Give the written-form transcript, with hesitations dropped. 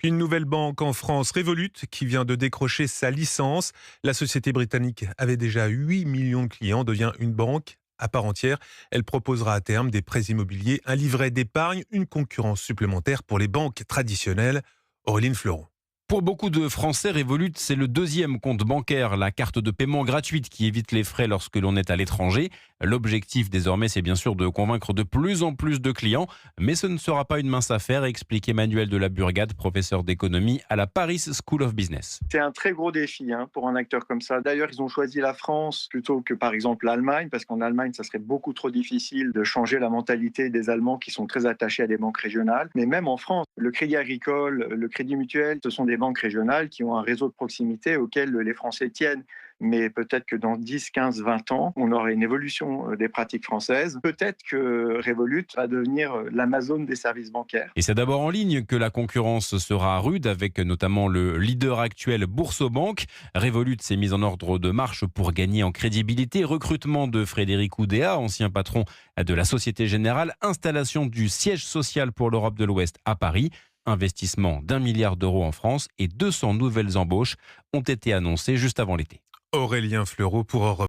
Puis une nouvelle banque en France, Revolut, qui vient de décrocher sa licence. La société britannique avait déjà 8 millions de clients, devient une banque à part entière. Elle proposera à terme des prêts immobiliers, un livret d'épargne, une concurrence supplémentaire pour les banques traditionnelles. Auréline Fleuron. Pour beaucoup de Français, Revolut, c'est le deuxième compte bancaire, la carte de paiement gratuite qui évite les frais lorsque l'on est à l'étranger. L'objectif désormais, c'est bien sûr de convaincre de plus en plus de clients, mais ce ne sera pas une mince affaire, explique Emmanuel de la Burgade, professeur d'économie à la Paris School of Business. C'est un très gros défi pour un acteur comme ça. D'ailleurs, ils ont choisi la France plutôt que par exemple l'Allemagne, parce qu'en Allemagne, ça serait beaucoup trop difficile de changer la mentalité des Allemands qui sont très attachés à des banques régionales. Mais même en France, le Crédit Agricole, le Crédit Mutuel, ce sont des banques régionales qui ont un réseau de proximité auquel les Français tiennent. Mais peut-être que dans 10, 15, 20 ans, on aura une évolution des pratiques françaises. Peut-être que Revolut va devenir l'Amazon des services bancaires. Et c'est d'abord en ligne que la concurrence sera rude, avec notamment le leader actuel Boursorama. Revolut s'est mise en ordre de marche pour gagner en crédibilité. Recrutement de Frédéric Oudéa, ancien patron de la Société Générale. Installation du siège social pour l'Europe de l'Ouest à Paris. Investissement d'1 milliard d'euros en France et 200 nouvelles embauches ont été annoncées juste avant l'été. Aurélien Fleureau pour Europe.